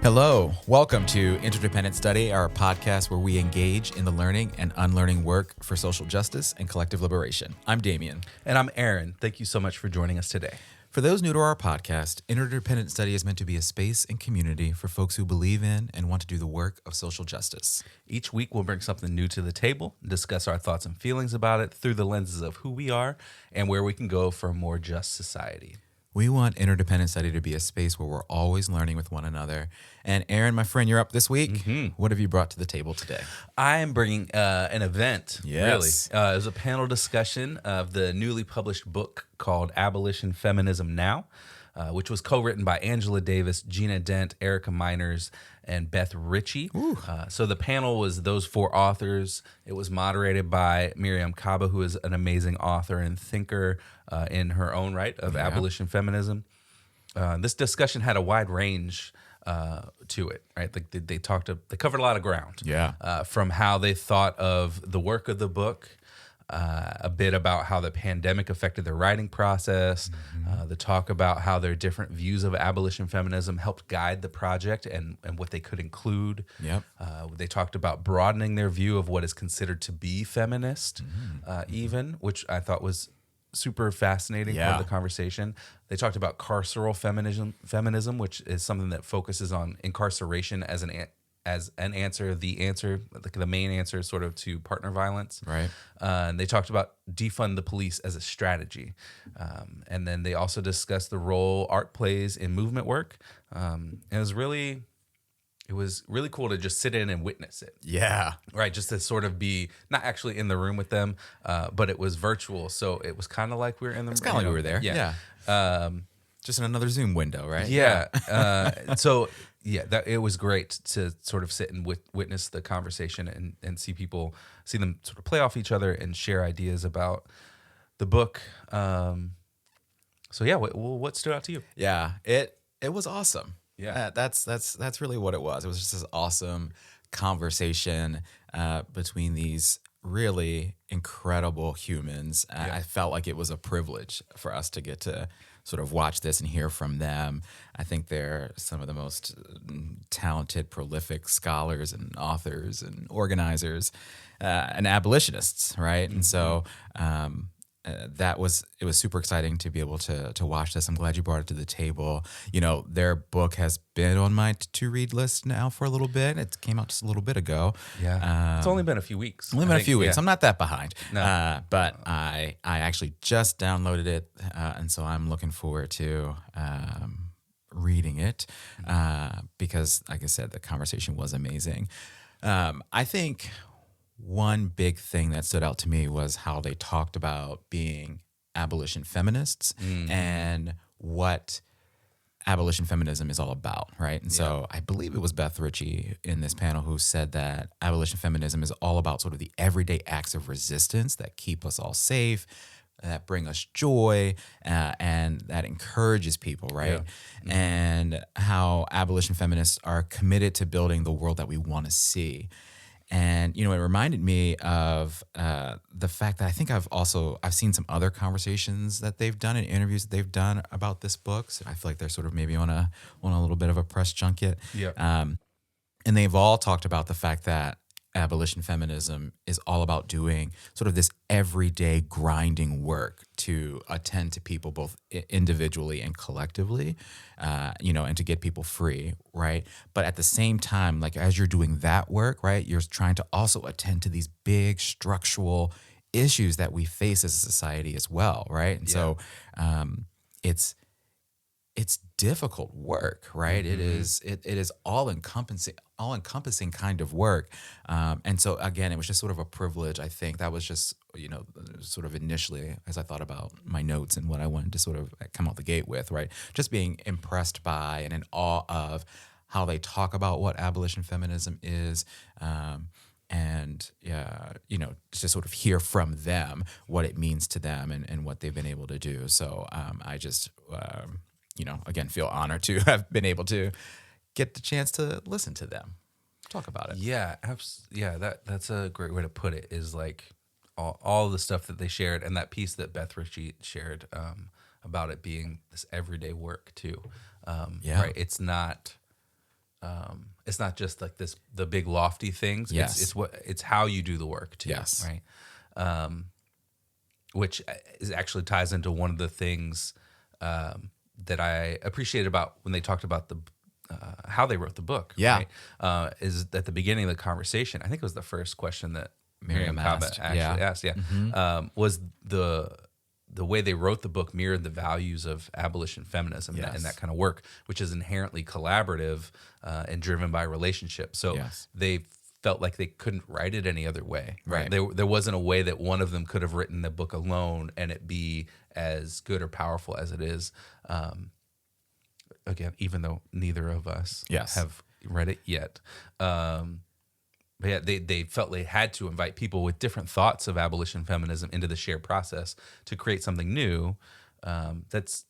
Hello, welcome to Interdependent Study, our podcast where we engage in the learning and unlearning work for social justice and collective liberation. I'm Damien. And I'm Aaron. Thank you so much for joining us today. For those new to our podcast, Interdependent Study is meant to be a space and community for folks who believe in and want to do the work of social justice. Each week, we'll bring something new to the table, discuss our thoughts and feelings about it through the lenses of who we are and where we can go for a more just society. We want Interdependent Study to be a space where we're always learning with one another. And Aaron, my friend, you're up this week. Mm-hmm. What have you brought to the table today? I am bringing an event, yes. really. It was a panel discussion of the newly published book called Abolition, Feminism Now, which was co-written by Angela Davis, Gina Dent, Erica Miners, and Beth Richie. So the panel was those four authors. It was moderated by Mariame Kaba, who is an amazing author and thinker in her own right of abolition feminism. This discussion had a wide range to it, right? They covered a lot of ground. From how they thought of the work of the book, a bit about how the pandemic affected their writing process, the talk about how their different views of abolition feminism helped guide the project and what they could include. They talked about broadening their view of what is considered to be feminist, even, which I thought was super fascinating part of the conversation. They talked about carceral feminism, which is something that focuses on incarceration as an answer, the main answer sort of to partner violence. Right. And they talked about defund the police as a strategy. And then they also discussed the role art plays in movement work. And it was really cool to just sit in and witness it. Yeah. Right. Just to sort of be not actually in the room with them, but it was virtual. So it was kind of like we were in the room. It's kind of like we were there. Yeah. Just in another Zoom window, right? Yeah. It was great to sort of sit and witness the conversation and see them sort of play off each other and share ideas about the book. What stood out to you? Yeah, it was awesome. Yeah, that's really what it was. It was just this awesome conversation between these really incredible humans. I felt like it was a privilege for us to get to sort of watch this and hear from them. I think they're some of the most talented, prolific scholars and authors and organizers and abolitionists, right? And so it was super exciting to be able to watch this. I'm glad you brought it to the table. You know, their book has been on my to-read list now for a little bit. It came out just a little bit ago. Yeah, it's only been a few weeks. A few weeks. I'm not that behind. No. But I actually just downloaded it, and so I'm looking forward to reading it because, like I said, the conversation was amazing. I think one big thing that stood out to me was how they talked about being abolition feminists and what abolition feminism is all about, right? And so I believe it was Beth Richie in this panel who said that abolition feminism is all about sort of the everyday acts of resistance that keep us all safe, that bring us joy, and that encourages people, right? Yeah. And how abolition feminists are committed to building the world that we want to see. And, you know, it reminded me of the fact that I think I've seen some other conversations that they've done and interviews that they've done about this book. So I feel like they're sort of maybe on a little bit of a press junket. And they've all talked about the fact that abolition feminism is all about doing sort of this everyday grinding work to attend to people both individually and collectively, and to get people free, right? But at the same time, like as you're doing that work, right, you're trying to also attend to these big structural issues that we face as a society as well, right? And so it's difficult work, right? It is all encompassing kind of work. And so again, it was just sort of a privilege. I think that was just, sort of initially as I thought about my notes and what I wanted to sort of come out the gate with, right? Just being impressed by and in awe of how they talk about what abolition feminism is. Just sort of hear from them what it means to them and what they've been able to do. So I just, again, feel honored to have been able to get the chance to listen to them talk about it. Yeah, that's a great way to put it, is like all the stuff that they shared and that piece that Beth Richie shared about it being this everyday work too. Right? It's not it's not just like the big lofty things. Yes. It's how you do the work too. Yes. Right. Which actually ties into one of the things that I appreciate about when they talked about how they wrote the book. Yeah. Right? Is at the beginning of the conversation. I think it was the first question that Mariame Kaba asked. actually asked. Yeah, was the way they wrote the book mirrored the values of abolition feminism and that kind of work, which is inherently collaborative and driven by relationships. So they felt like they couldn't write it any other way. Right. There wasn't a way that one of them could have written the book alone and it be as good or powerful as it is. Again, even though neither of us have read it yet. But yeah, they felt they had to invite people with different thoughts of abolition feminism into the shared process to create something new that's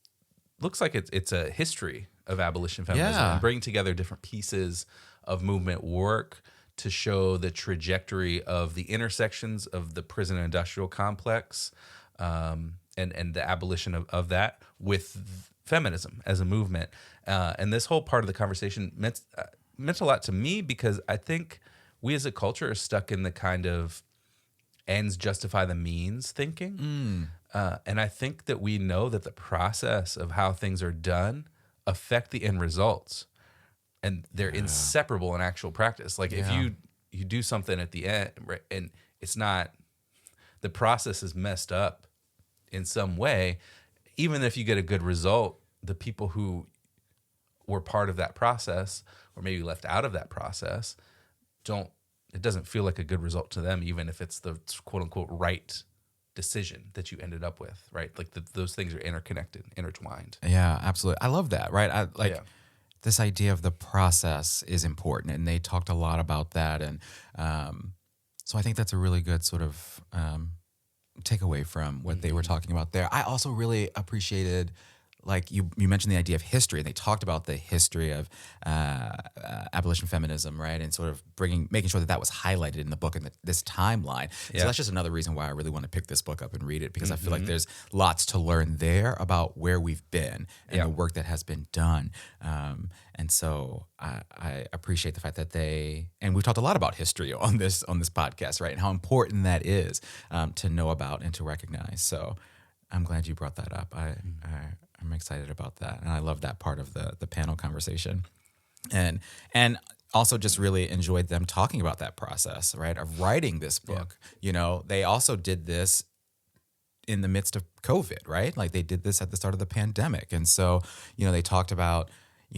looks like it's a history of abolition feminism and bring together different pieces of movement work to show the trajectory of the intersections of the prison and industrial complex and the abolition of that with feminism as a movement. And this whole part of the conversation meant a lot to me because I think we as a culture are stuck in the kind of ends justify the means thinking. And I think that we know that the process of how things are done affect the end results. And they're inseparable in actual practice. Like if you do something at the end, right, and it's not, the process is messed up in some way, even if you get a good result, the people who were part of that process or maybe left out of that process it doesn't feel like a good result to them, even if it's the quote unquote right decision that you ended up with, right? Like those things are interconnected, intertwined. Yeah, absolutely. I love that, right? This idea of the process is important, and they talked a lot about that. And so I think that's a really good sort of takeaway from what they were talking about there. I also really appreciated, like you mentioned the idea of history, and they talked about the history of abolition feminism, right? And sort of making sure that was highlighted in the book and this timeline. So that's just another reason why I really want to pick this book up and read it, because I feel like there's lots to learn there about where we've been and the work that has been done. And so I appreciate the fact that and we've talked a lot about history on this podcast, right? And how important that is to know about and to recognize. So I'm glad you brought that up. I'm excited about that, and I love that part of the panel conversation, and also just really enjoyed them talking about that process, right, of writing this book. You know, they also did this in the midst of COVID, right? Like they did this at the start of the pandemic, and so they talked about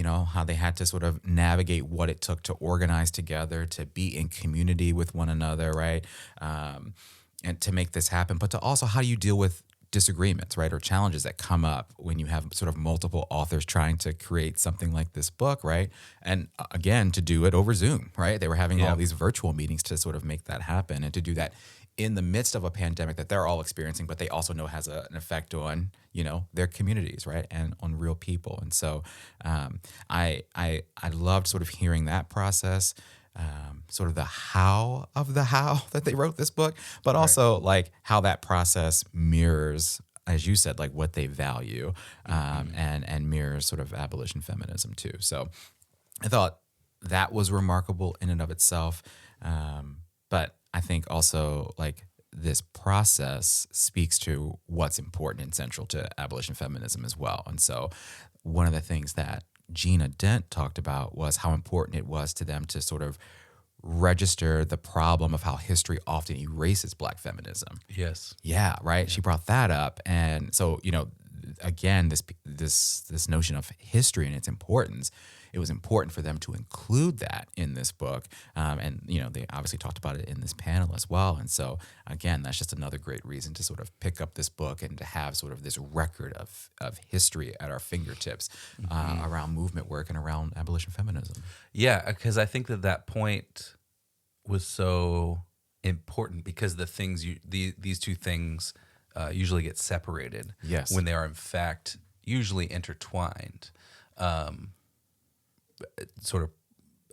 how they had to sort of navigate what it took to organize together, to be in community with one another, right, and to make this happen, but to also how do you deal with disagreements, right, or challenges that come up when you have sort of multiple authors trying to create something like this book, right? And again, to do it over Zoom, right? They were having all these virtual meetings to sort of make that happen, and to do that in the midst of a pandemic that they're all experiencing, but they also know has an effect on their communities, right, and on real people. And so I loved sort of hearing that process. Sort of the how that they wrote this book, but also like how that process mirrors, as you said, like what they value, and mirrors sort of abolition feminism too. So I thought that was remarkable in and of itself. But I think also like this process speaks to what's important and central to abolition feminism as well. And so one of the things that Gina Dent talked about was how important it was to them to sort of register the problem of how history often erases Black feminism. Yes. Yeah, right. Yeah. She brought that up. And so, again, this notion of history and its importance, it was important for them to include that in this book. And they obviously talked about it in this panel as well. And so, again, that's just another great reason to sort of pick up this book and to have sort of this record of history at our fingertips around movement work and around abolition feminism. Yeah, because I think that point was so important, because the things these two things usually get separated. Yes. When they are in fact usually intertwined. Sort of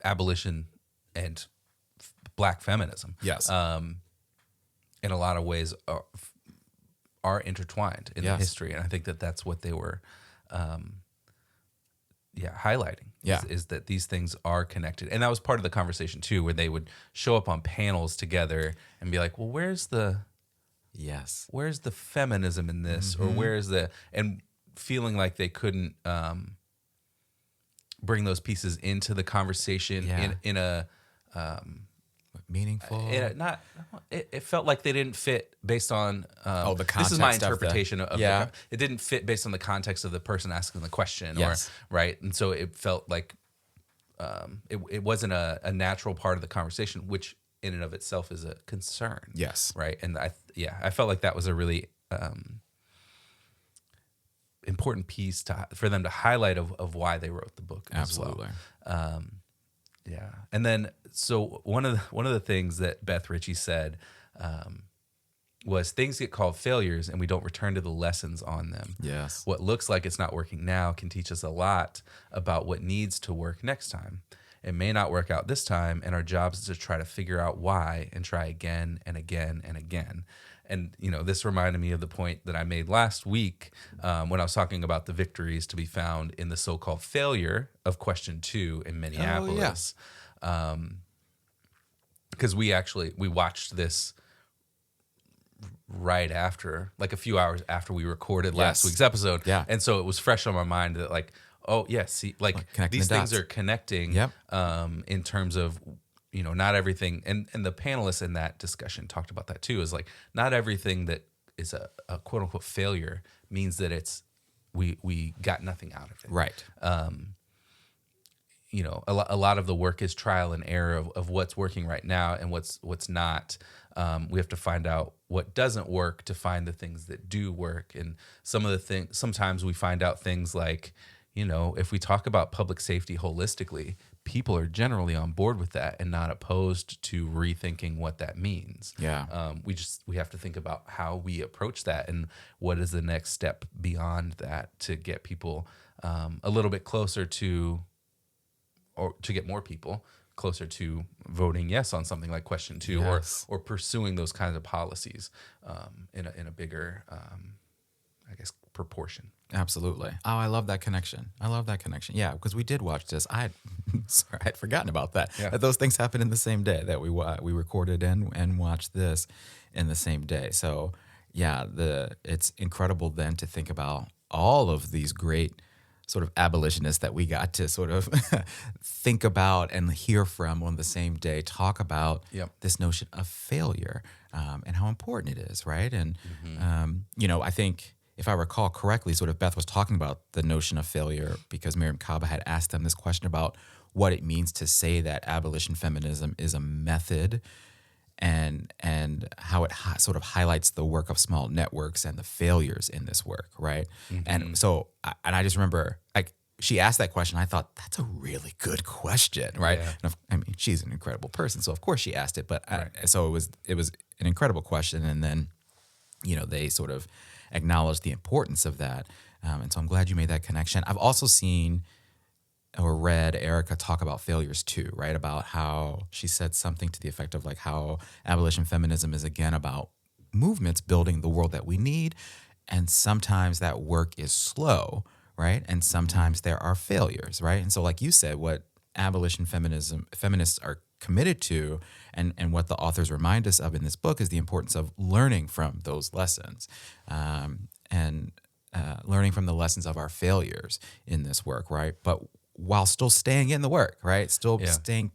abolition and Black feminism. Yes. In a lot of ways are intertwined in the history, and I think that's what they were highlighting is that these things are connected. And that was part of the conversation too, where they would show up on panels together and be like, well, where's the feminism in this? Or where's and feeling like they couldn't bring those pieces into the conversation in a meaningful. It felt like they didn't fit based on. The context. This is my interpretation of yeah. it didn't fit based on the context of the person asking the question, Yes. or right, and so it felt like it wasn't a natural part of the conversation, which in and of itself is a concern. Yes. Right, and I felt like that was a really important piece for them to highlight of why they wrote the book. Absolutely. As well. Yeah, and then so one of the things that Beth Richie said was things get called failures, and we don't return to the lessons on them. Yes. What looks like it's not working now can teach us a lot about what needs to work next time. It may not work out this time, and our job is to try to figure out why and try again and again and again. And, this reminded me of the point that I made last week when I was talking about the victories to be found in the so-called failure of question 2 in Minneapolis. Because we watched this right after, like a few hours after we recorded last week's episode. Yeah. And so it was fresh on my mind that these things are connecting in terms of, not everything. And the panelists in that discussion talked about that too, is like, not everything that is a quote unquote failure means that it's, we got nothing out of it. Right. A lot of the work is trial and error of what's working right now and what's not. We have to find out what doesn't work to find the things that do work. And sometimes we find out things like, if we talk about public safety holistically, people are generally on board with that and not opposed to rethinking what that means. Yeah. We have to think about how we approach that and what is the next step beyond that to get people a little bit closer to, or to get more people closer to voting yes on something like question 2, yes. or pursuing those kinds of policies in a bigger, proportion. Absolutely. Oh, I love that connection. Yeah, because we did watch this. I'd forgotten about that. Yeah. That those things happened in the same day that we recorded and watched this in the same day. So yeah, it's incredible then to think about all of these great sort of abolitionists that we got to sort of think about and hear from on the same day, talk about this notion of failure and how important it is, right? And, I think if I recall correctly, sort of Beth was talking about the notion of failure because Mariame Kaba had asked them this question about what it means to say that abolition feminism is a method and how it sort of highlights the work of small networks and the failures in this work, right? Mm-hmm. And so, I just remember, like, she asked that question. I thought, that's a really good question, right? Yeah. And she's an incredible person, so of course she asked it. But so it was an incredible question, and then, they sort of acknowledged the importance of that. And so I'm glad you made that connection. I've also seen or read Erica talk about failures too, right? About how she said something to the effect of like how abolition feminism is again about movements building the world that we need. And sometimes that work is slow, right? And sometimes there are failures, right? And so like you said, what abolition feminists are committed to and what the authors remind us of in this book is the importance of learning from those lessons and learning from the lessons of our failures in this work, right? But while still staying in the work, right? Still staying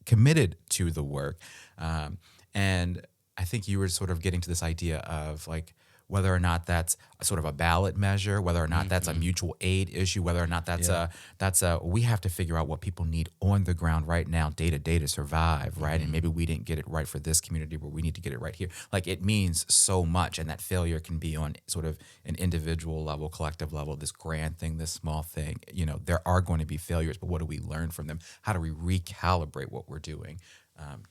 committed to the work. And I think you were sort of getting to this idea of like whether or not that's a sort of a ballot measure, whether or not that's a mutual aid issue, whether or not that's we have to figure out what people need on the ground right now, day to day to survive, right? And maybe we didn't get it right for this community, but we need to get it right here. Like it means so much, and that failure can be on sort of an individual level, collective level, this grand thing, this small thing. There are going to be failures, but what do we learn from them? How do we recalibrate what we're doing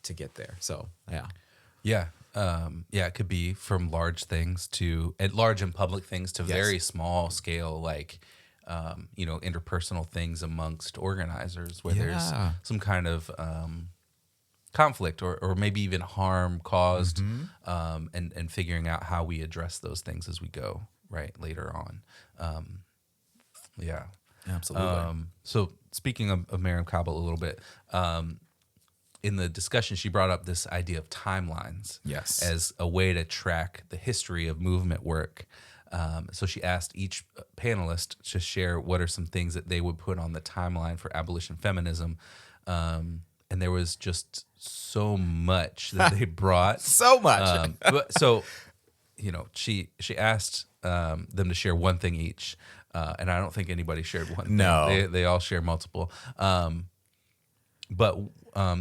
to get there? So, yeah. It could be from large and public things to very small scale, like, interpersonal things amongst organizers where there's some kind of conflict or maybe even harm caused, and figuring out how we address those things as we go, right, later on. Absolutely. So speaking of Mariame Kaba a little bit, in the discussion, she brought up this idea of timelines Yes. as a way to track the history of movement work. So she asked each panelist to share what are some things that they would put on the timeline for abolition feminism. And there was just so much that they brought. So much. So, she asked them to share one thing each. And I don't think anybody shared one thing. No. They all share multiple. But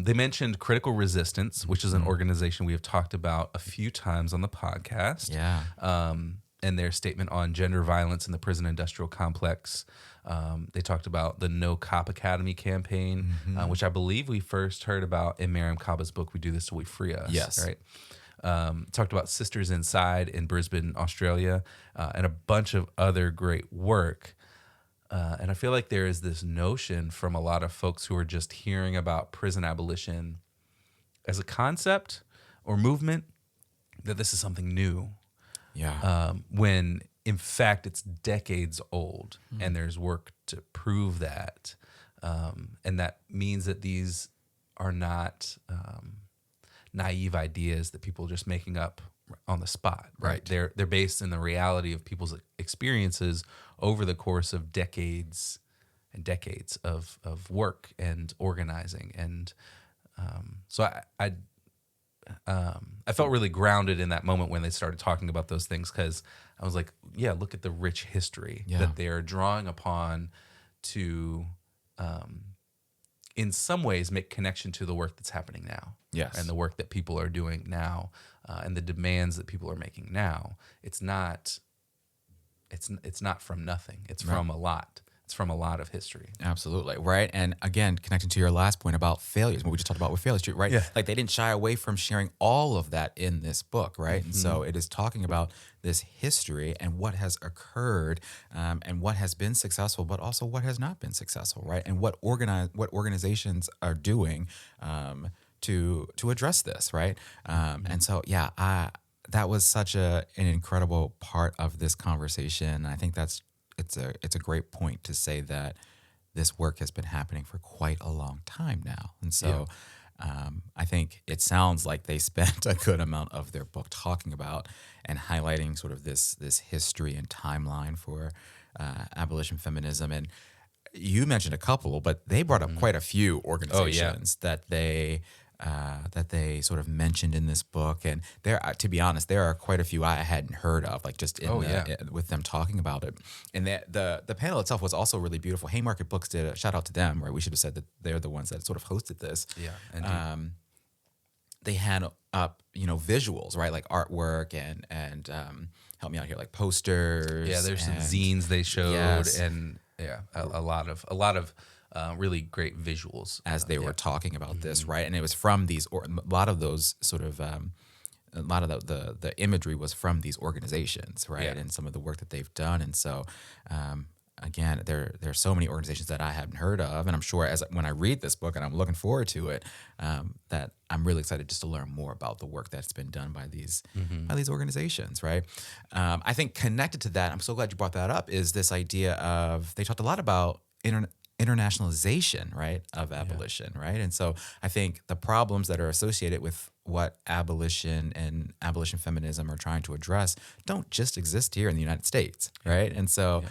they mentioned Critical Resistance, which is an organization we have talked about a few times on the podcast. Yeah. And their statement on gender violence in the prison industrial complex. They talked about the No Cop Academy campaign, which I believe we first heard about in Mariame Kaba's book, We Do This Till We Free Us. Yes. Right. Talked about Sisters Inside in Brisbane, Australia, and a bunch of other great work. And I feel like there is this notion from a lot of folks who are just hearing about prison abolition as a concept or movement that this is something new. Yeah. When in fact it's decades old and there's work to prove that. And that means that these are not naive ideas that people are just making up on the spot, right? They're based in the reality of people's experiences over the course of decades and decades of work and organizing. And so I felt really grounded in that moment when they started talking about those things, because I was like, yeah, look at the rich history that they're drawing upon to, in some ways, make connection to the work that's happening now. Yes. And the work that people are doing now, and the demands that people are making now. It's not from nothing. It's from a lot. It's from a lot of history. Absolutely. Right. And again, connecting to your last point about failures, what we just talked about with failures, right? Yeah. Like they didn't shy away from sharing all of that in this book, right? And so it is talking about this history and what has occurred, and what has been successful, but also what has not been successful, right? And what organizations are doing to address this, right? And so, that was such an incredible part of this conversation. I think it's a great point to say that this work has been happening for quite a long time now. And so I think it sounds like they spent a good amount of their book talking about and highlighting sort of this history and timeline for abolition feminism. And you mentioned a couple, but they brought up quite a few organizations that they sort of mentioned in this book. And there, to be honest, there are quite a few I hadn't heard of, like just with them talking about it. And the panel itself was also really beautiful. Haymarket Books did a shout out to them, right? We should have said that they're the ones that sort of hosted this. Yeah. And they had up, visuals, right? Like artwork and help me out here, like posters. yeah, there's some zines they showed, and a lot of really great visuals as they were talking about this, right? And it was from these, a lot of those sort of, a lot of the imagery was from these organizations, right? Yeah. And some of the work that they've done. And so, again, there are so many organizations that I hadn't heard of, and I'm sure when I read this book, and I'm looking forward to it, that I'm really excited just to learn more about the work that's been done by these organizations, right? I think connected to that, I'm so glad you brought that up, is this idea of, they talked a lot about internationalization, right, of abolition, right? And so I think the problems that are associated with what abolition and abolition feminism are trying to address don't just exist here in the United States, right? And so,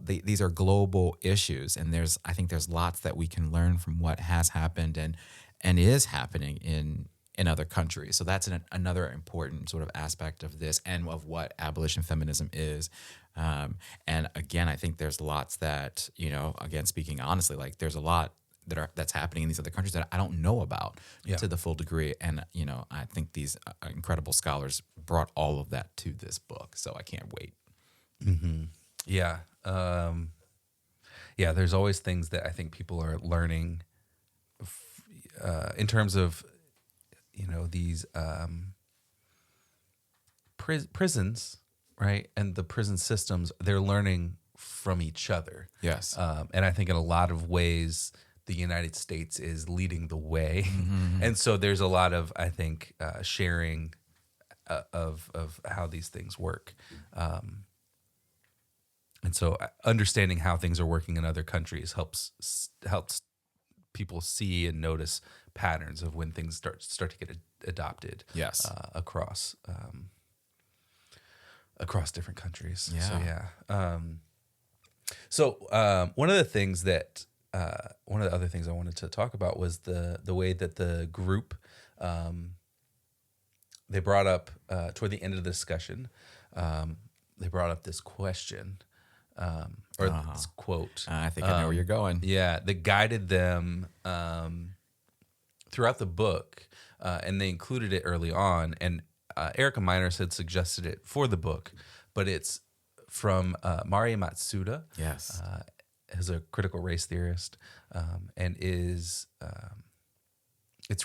these are global issues, and I think there's lots that we can learn from what has happened and is happening in other countries. So that's another important sort of aspect of this and of what abolition feminism is. And again, I think there's lots that, again, speaking honestly, like there's a lot that's happening in these other countries that I don't know about to the full degree. And, I think these incredible scholars brought all of that to this book. So I can't wait. Mm-hmm. Yeah. There's always things that I think people are learning in terms of, these prisons, right? And the prison systems, they're learning from each other. Yes. And I think in a lot of ways, the United States is leading the way. And so there's a lot of, I think, sharing of how these things work. And so understanding how things are working in other countries helps people see and notice patterns of when things start to get adopted. Yes. Across different countries. Yeah. So yeah. One of the other things I wanted to talk about was the way that the group they brought up toward the end of the discussion. They brought up this question this quote. I think I know where you're going. Yeah, that guided them throughout the book, and they included it early on. And Erica Miners had suggested it for the book, but it's from Mariame Matsuda. Yes. As a critical race theorist, and it's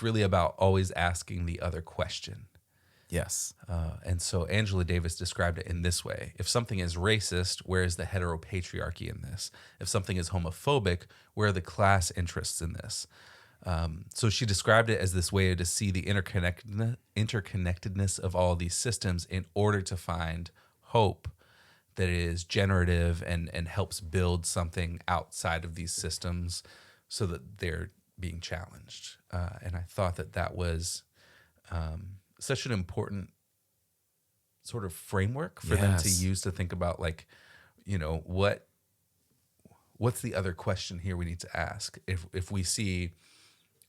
really about always asking the other question. Yes. And so Angela Davis described it in this way. If something is racist, where is the heteropatriarchy in this? If something is homophobic, where are the class interests in this? So she described it as this way to see the interconnectedness of all these systems in order to find hope that is generative and helps build something outside of these systems so that they're being challenged. And I thought that was such an important sort of framework for them to use to think about, like, what's the other question here we need to ask? If we see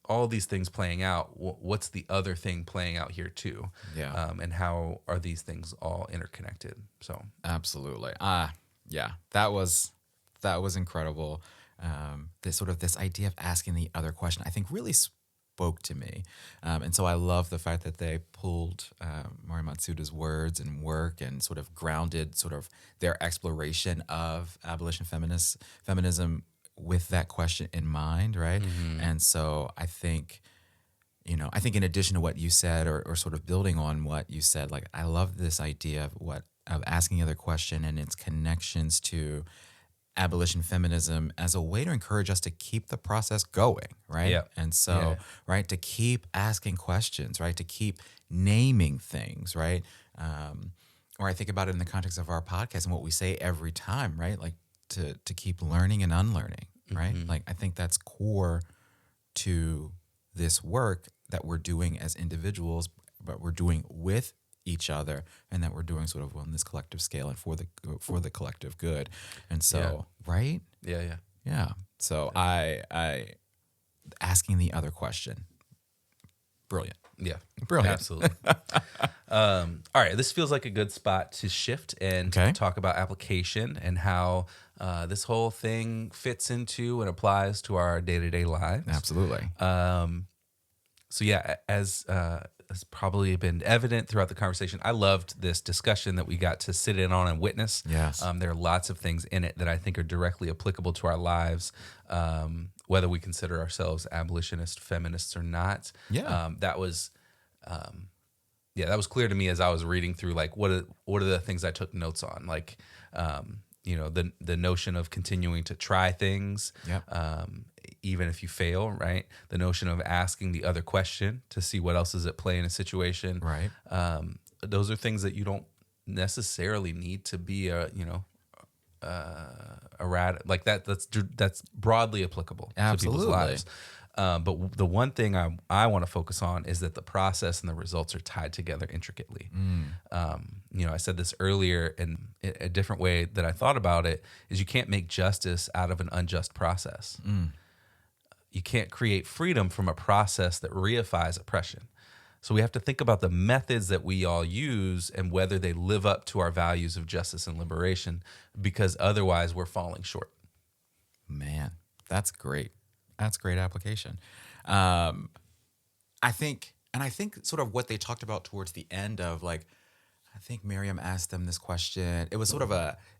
all these things playing out, what's the other thing playing out here too? Yeah. And how are these things all interconnected? So absolutely. Yeah, that was incredible. This idea of asking the other question, I think, really spoke to me. And so I love the fact that they pulled Mariame Matsuda's words and work and sort of grounded sort of their exploration of abolition feminism with that question in mind, right? Mm-hmm. And so I think in addition to what you said, or sort of building on what you said, like, I love this idea of asking the other question and its connections to abolition feminism as a way to encourage us to keep the process going, right? Yeah. And so, right, to keep asking questions, right, to keep naming things, right? Or I think about it in the context of our podcast and what we say every time, right? Like to keep learning and unlearning, right? Mm-hmm. Like, I think that's core to this work that we're doing as individuals, but we're doing with each other, and that we're doing sort of on this collective scale and for the collective good. And so, right? Yeah. So I asking the other question, brilliant. Yeah, brilliant. Absolutely. All right, this feels like a good spot to shift and talk about application and how this whole thing fits into and applies to our day-to-day lives. Absolutely. So yeah, as has probably been evident throughout the conversation, I loved this discussion that we got to sit in on and witness. Yes. There are lots of things in it that I think are directly applicable to our lives, whether we consider ourselves abolitionist feminists or not. Yeah. That was clear to me as I was reading through, like, what are the things I took notes on, like, the notion of continuing to try things, even if you fail, right? The notion of asking the other question to see what else is at play in a situation, right? Those are things that you don't necessarily need to be a rat like that. That's broadly applicable to people's lives. But the one thing I want to focus on is that the process and the results are tied together intricately. I said this earlier, and a different way that I thought about it is you can't make justice out of an unjust process. You can't create freedom from a process that reifies oppression. So we have to think about the methods that we all use and whether they live up to our values of justice and liberation, because otherwise we're falling short. Man, that's great. That's great application. I think sort of what they talked about towards the end of, like, I think Mariame asked them this question. It was sort of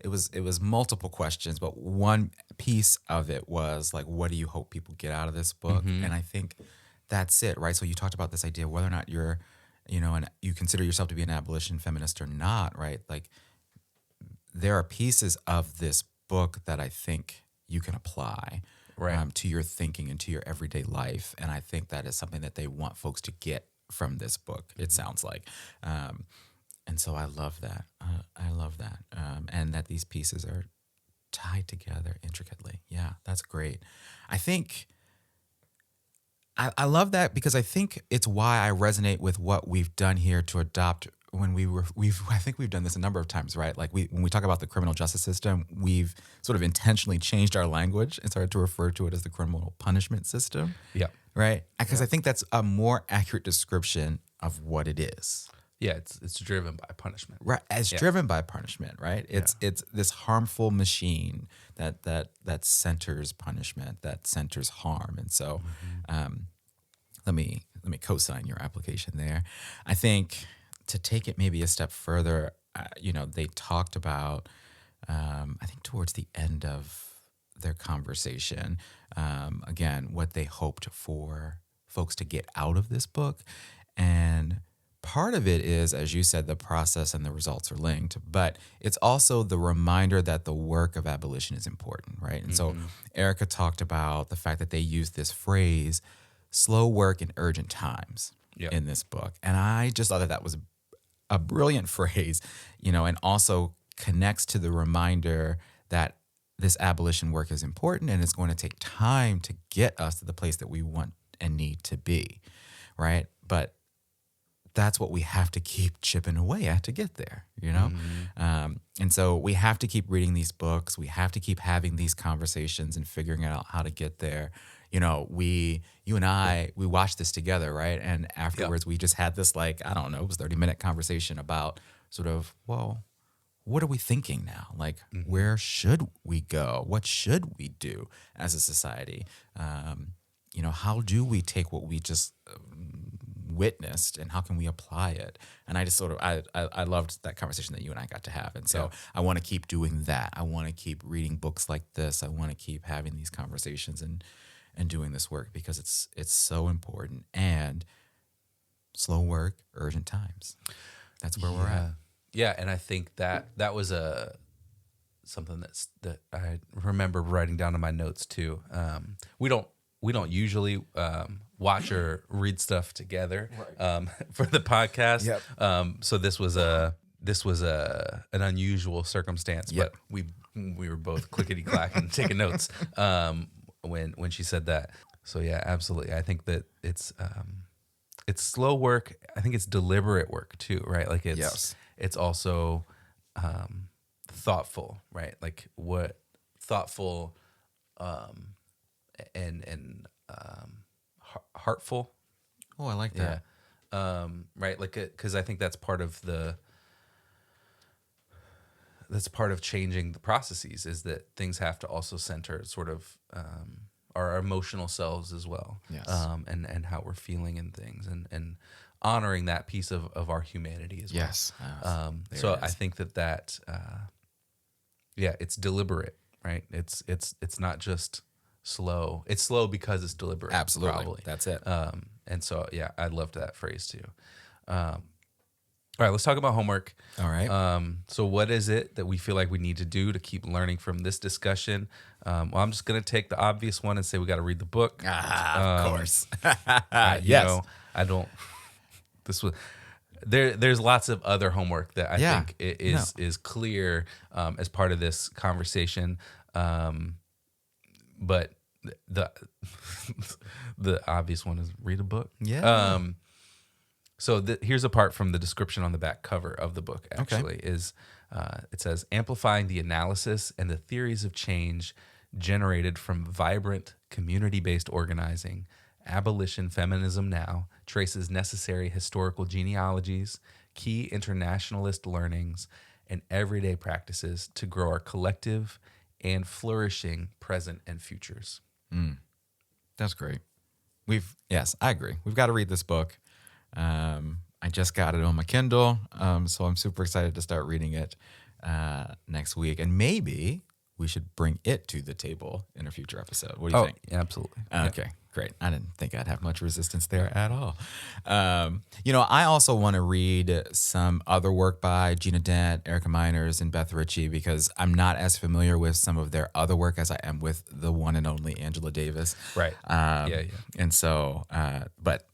it was multiple questions, but one piece of it was like, what do you hope people get out of this book? Mm-hmm. And I think that's it, right? So you talked about this idea of whether or not you're, and you consider yourself to be an abolition feminist or not, right? Like, there are pieces of this book that I think you can apply to your thinking and to your everyday life. And I think that is something that they want folks to get from this book, it sounds like. And so I love that. I love that. And that these pieces are tied together intricately. Yeah, that's great. I think I love that because I think it's why I resonate with what we've done here to adopt when I think we've done this a number of times, right? Like when we talk about the criminal justice system, we've sort of intentionally changed our language and started to refer to it as the criminal punishment system. Yeah. Right? Because I think that's a more accurate description of what it is. Yeah, it's driven by punishment. Right. It's driven by punishment, right? It's this harmful machine that centers punishment, that centers harm. And so let me co-sign your application there. I think to take it maybe a step further, they talked about, I think towards the end of their conversation, again, what they hoped for folks to get out of this book. And part of it is, as you said, the process and the results are linked, but it's also the reminder that the work of abolition is important, right? And so Erica talked about the fact that they used this phrase, slow work in urgent times, in this book. And I just thought that was a brilliant phrase, and also connects to the reminder that this abolition work is important and it's going to take time to get us to the place that we want and need to be, right? But that's what we have to keep chipping away at to get there, And so we have to keep reading these books. We have to keep having these conversations and figuring out how to get there. You and I, we watched this together, right? And afterwards we just had this it was 30-minute conversation about sort of, well, what are we thinking now? Like, where should we go? What should we do as a society? How do we take what we just witnessed and how can we apply it? And I just sort of, I loved that conversation that you and I got to have. And so I want to keep doing that. I want to keep reading books like this. I want to keep having these conversations and doing this work because it's so important. And slow work, urgent times. That's where we're at. Yeah, and I think that was something that I remember writing down in my notes too. We don't usually watch or read stuff together for the podcast. Yep. So this was an unusual circumstance, but we were both clickety clacking taking notes when she said that. So yeah, absolutely. I think that it's slow work. I think it's deliberate work too, right? Like it's also thoughtful, right? Like what thoughtful and heartful. Oh, I like that. Yeah. Right. Like, because I think that's part of changing the processes is that things have to also center sort of our emotional selves as well. Yes. And how we're feeling in things and honoring that piece of our humanity as well. Yes. So I think that it's deliberate, right? It's not just slow. It's slow because it's deliberate. Absolutely. Probably. That's it. And so, I loved that phrase too. All right, let's talk about homework. All right. So what is it that we feel like we need to do to keep learning from this discussion? Well, I'm just going to take the obvious one and say we got to read the book. Of course. Yes. I don't. This was. There's lots of other homework that I think is clear as part of this conversation. But the obvious one is read a book. Yeah. So here's a part from the description on the back cover of the book, actually, is it says, amplifying the analysis and the theories of change generated from vibrant community-based organizing, Abolition Feminism Now traces necessary historical genealogies, key internationalist learnings, and everyday practices to grow our collective and flourishing present and futures. That's great. Yes, I agree. We've got to read this book. I just got it on my Kindle, so I'm super excited to start reading it next week. And maybe we should bring it to the table in a future episode. What do you think? Yeah, absolutely. Okay, great. I didn't think I'd have much resistance there at all. I also want to read some other work by Gina Dent, Erica Miners, and Beth Richie because I'm not as familiar with some of their other work as I am with the one and only Angela Davis. Right. And so, but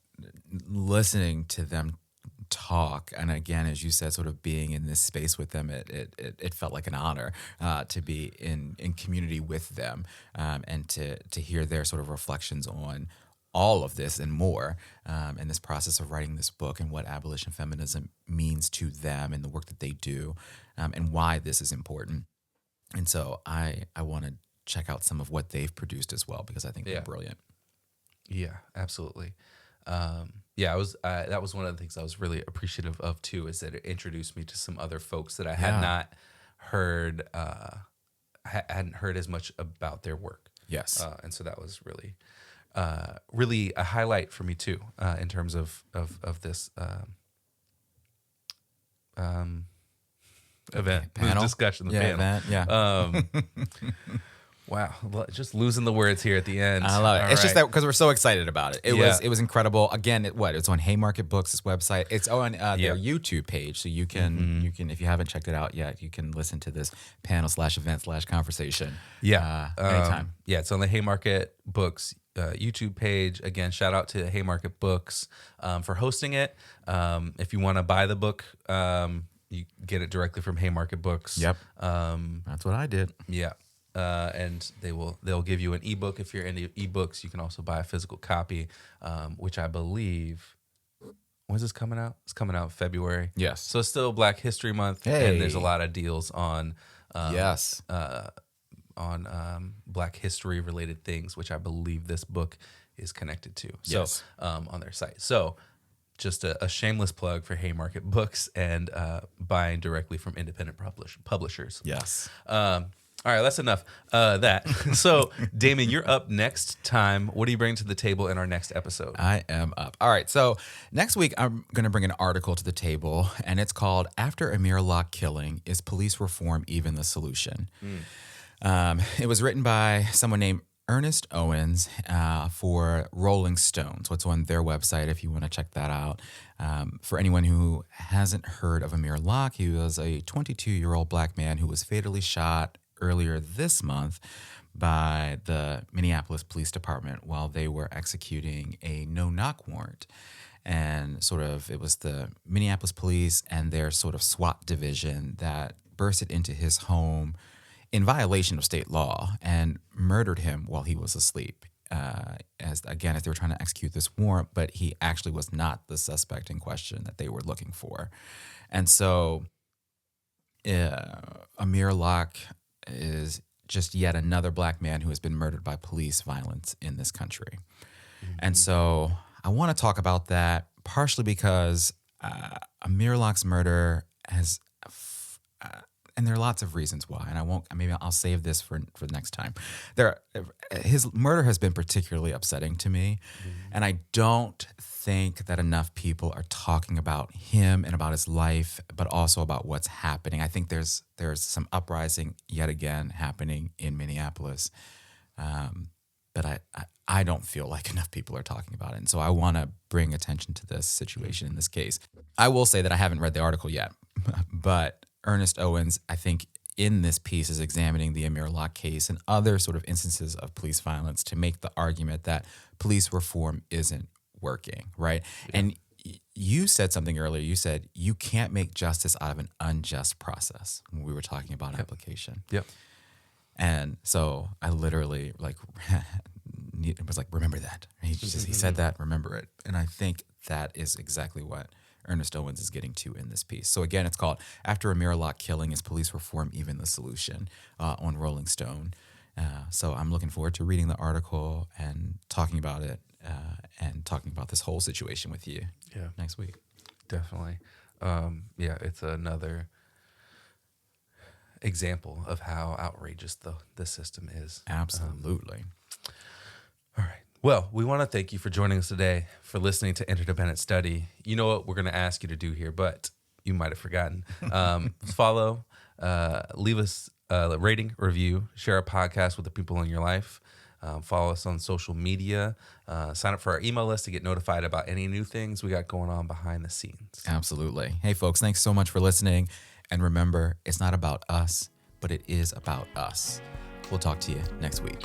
listening to them talk. And again, as you said, sort of being in this space with them, it felt like an honor to be in community with them, and to hear their sort of reflections on all of this and more, in this process of writing this book, and what abolition feminism means to them and the work that they do, and why this is important. And so I want to check out some of what they've produced as well, because I think they're brilliant. Yeah, absolutely. I was that was one of the things I was really appreciative of too, is that it introduced me to some other folks that I had not heard, hadn't heard as much about their work. Yes. And so that was really a highlight for me too, in terms of this event, panel? this discussion, the panel. Event, yeah. Wow, just losing the words here at the end. I love it. All It's just right. that because we're so excited about it. It was incredible. Again, it's on Haymarket Books' website. It's on their YouTube page, so you can if you haven't checked it out yet, you can listen to this panel/event/conversation. Anytime. It's on the Haymarket Books YouTube page. Again, shout out to Haymarket Books for hosting it. If you want to buy the book, you get it directly from Haymarket Books. Yep. That's what I did. Yeah. And they'll give you an ebook. If you're into ebooks, you can also buy a physical copy, which I believe, when's this coming out? It's coming out February. Yes. So it's still Black History Month, Hey. and there's a lot of deals on Yes. Black history related things, which I believe this book is connected to. So Yes. on their site. So just a shameless plug for Haymarket Books and buying directly from independent publishers. Yes. All right, that's enough that. So, Damien, you're up next time. What do you bring to the table in our next episode? I am up. All right. So next week, I'm going to bring an article to the table, and it's called "After Amir Locke Killing, Is Police Reform Even the Solution?" It was written by someone named Ernest Owens for Rolling Stone. So it's on their website if you want to check that out. For anyone who hasn't heard of Amir Locke, he was a 22-year-old black man who was fatally shot earlier this month by the Minneapolis Police Department while they were executing a no-knock warrant. And it was the Minneapolis police and their sort of SWAT division that bursted into his home in violation of state law and murdered him while he was asleep. As they were trying to execute this warrant, but he actually was not the suspect in question that they were looking for. And so Amir Locke is just yet another black man who has been murdered by police violence in this country. Mm-hmm. And so I want to talk about that partially because Amir Locke's murder has, and there are lots of reasons why, and I'll save this for next time. His murder has been particularly upsetting to me, and I don't think that enough people are talking about him and about his life, but also about what's happening. I think there's some uprising yet again happening in Minneapolis, but I don't feel like enough people are talking about it, and so I want to bring attention to this situation in this case. I will say that I haven't read the article yet, but Ernest Owens, I think, in this piece is examining the Amir Locke case and other sort of instances of police violence to make the argument that police reform isn't working, right? Yeah. And you said something earlier. You said you can't make justice out of an unjust process when we were talking about application. Yep. And so I literally was like, remember that. And he said that, remember it. And I think that is exactly what Ernest Owens is getting to in this piece. So again, it's called "After Amir Locke Killing, Is Police Reform Even the Solution?" On Rolling Stone. So I'm looking forward to reading the article and talking about it and talking about this whole situation with you next week. Definitely. It's another example of how outrageous the system is. Absolutely. All right. Well, we want to thank you for joining us today, for listening to Interdependent Study. You know what we're going to ask you to do here, but you might have forgotten. Follow, leave us a rating, review, share our podcast with the people in your life. Follow us on social media. Sign up for our email list to get notified about any new things we got going on behind the scenes. Absolutely. Hey, folks, thanks so much for listening. And remember, it's not about us, but it is about us. We'll talk to you next week.